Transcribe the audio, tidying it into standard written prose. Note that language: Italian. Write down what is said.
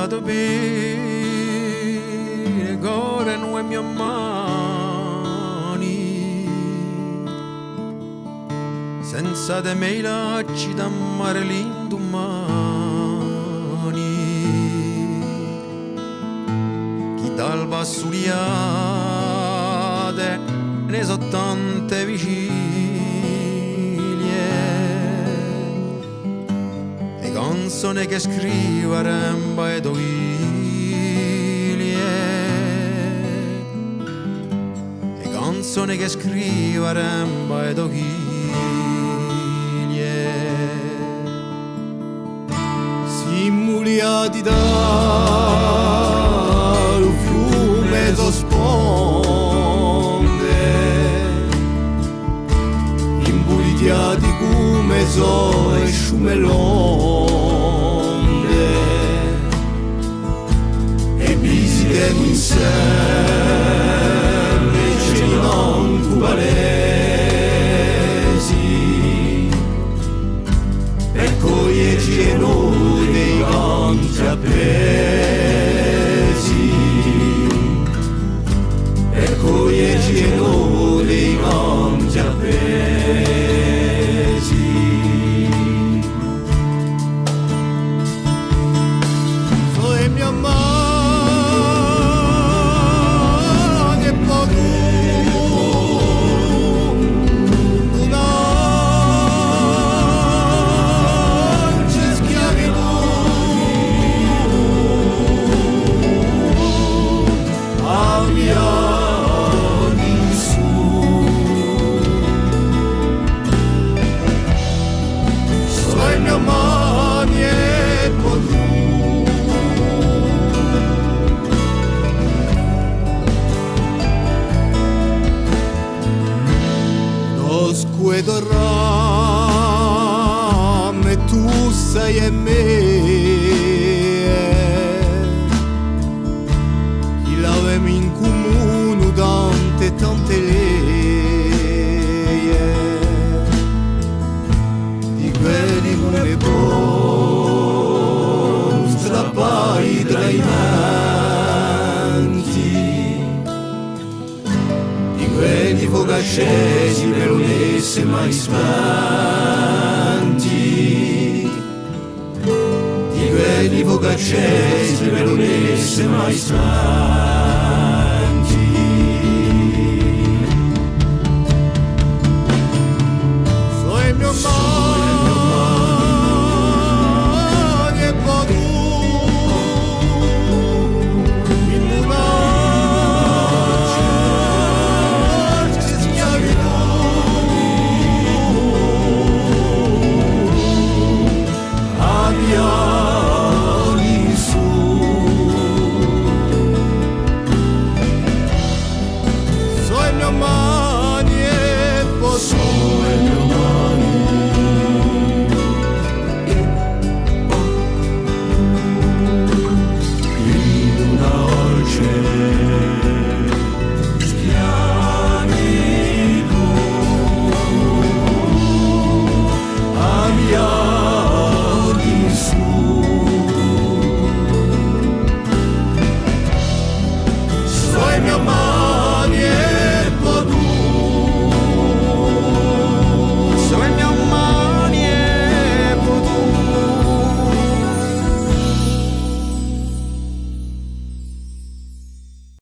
stato bene, cuore non è mia mani, senza te me lacci da mare l'indomani, chi dal passuriate ne so tante vigilie, e canzoni che scriveremo e e canzoni che scriveremo e simuliati dal fiume sosponde, impulitiati come so e sciumelonde, e visitemi insieme ce non cubalesi, per coglierci e noi dei canti appesi, per coglierci e noi dei canti appesi. Sono mia mano e poi tu non ci schiavitù, a mia sono mia mani e poi lo squedo rame tu sei e me, chi l'avemo in comune tante lei, di quelli come può strappai tra i manti, di quelli fuoco accesi per un'esse mai spanti, di quelli fuoco accesi per un'esse mai spanti. Sono il mio mare